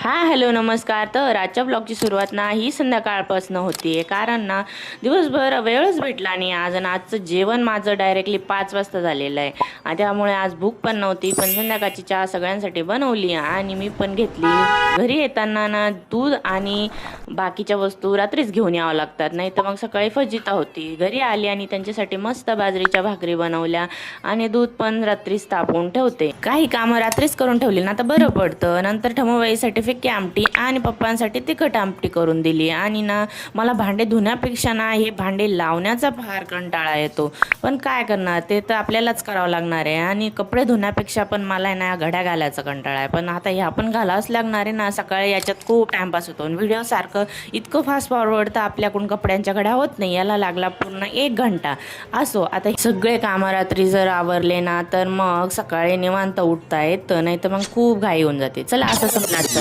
Hello नमस्कार. तर आजच्या ब्लॉगची सुरुवात ना ही संध्याकाळपासून होतीये, कारण ना दिवसभर वेळच भेटला आणि आजचं जेवण माझं डायरेक्टली 5 वाजता झालेलं आहे. आणि त्यामुळे आज भूक पण नव्हती, पण संध्याकाळची चहा सगळ्यांसाठी बनवली आणि मी पण घेतली. घरी येताना ना दूध आणि बाकीच्या वस्तू रात्रीच घेऊन यावं लागतात, नाही तर मग सकाळी फजिता होती. घरी आली आणि त्यांच्यासाठी मस्त बाजरीच्या भाकरी बनवल्या आणि दूध पण रात्रीच तापवून ठेवते. काही कामं रात्रीच करून ठेवली ना तर बरं पडतं. नंतर ठमवाईसाठी फिक्की आमटी आणि पप्पांसाठी तिखट आमटी करून दिली. आणि ना मला भांडे धुण्यापेक्षा ना हे भांडे लावण्याचा फार कंटाळा येतो, पण काय करणार, ते तर आपल्यालाच करावं लागणार आहे. आणि कपडे धुण्यापेक्षा पण मला आहे ना घड्या घालायचा कंटाळा आहे, पण आता ह्या पण घालावंच लागणार आहे ना. सकाळी याच्यात खूप टाइमपास होतो. व्हिडिओ सारखं इतकं फास्ट फॉरवर्ड तर आपल्याकडून कपड्यांच्या घड्या होत नाही. याला लागला पूर्ण 1 घंटा. असो, आता सगळे कामं रात्री जर आवरले ना तर मग सकाळी निवांत उठता येतं, नाही तर मग खूप घाई होऊन जाते. चला असं समजा.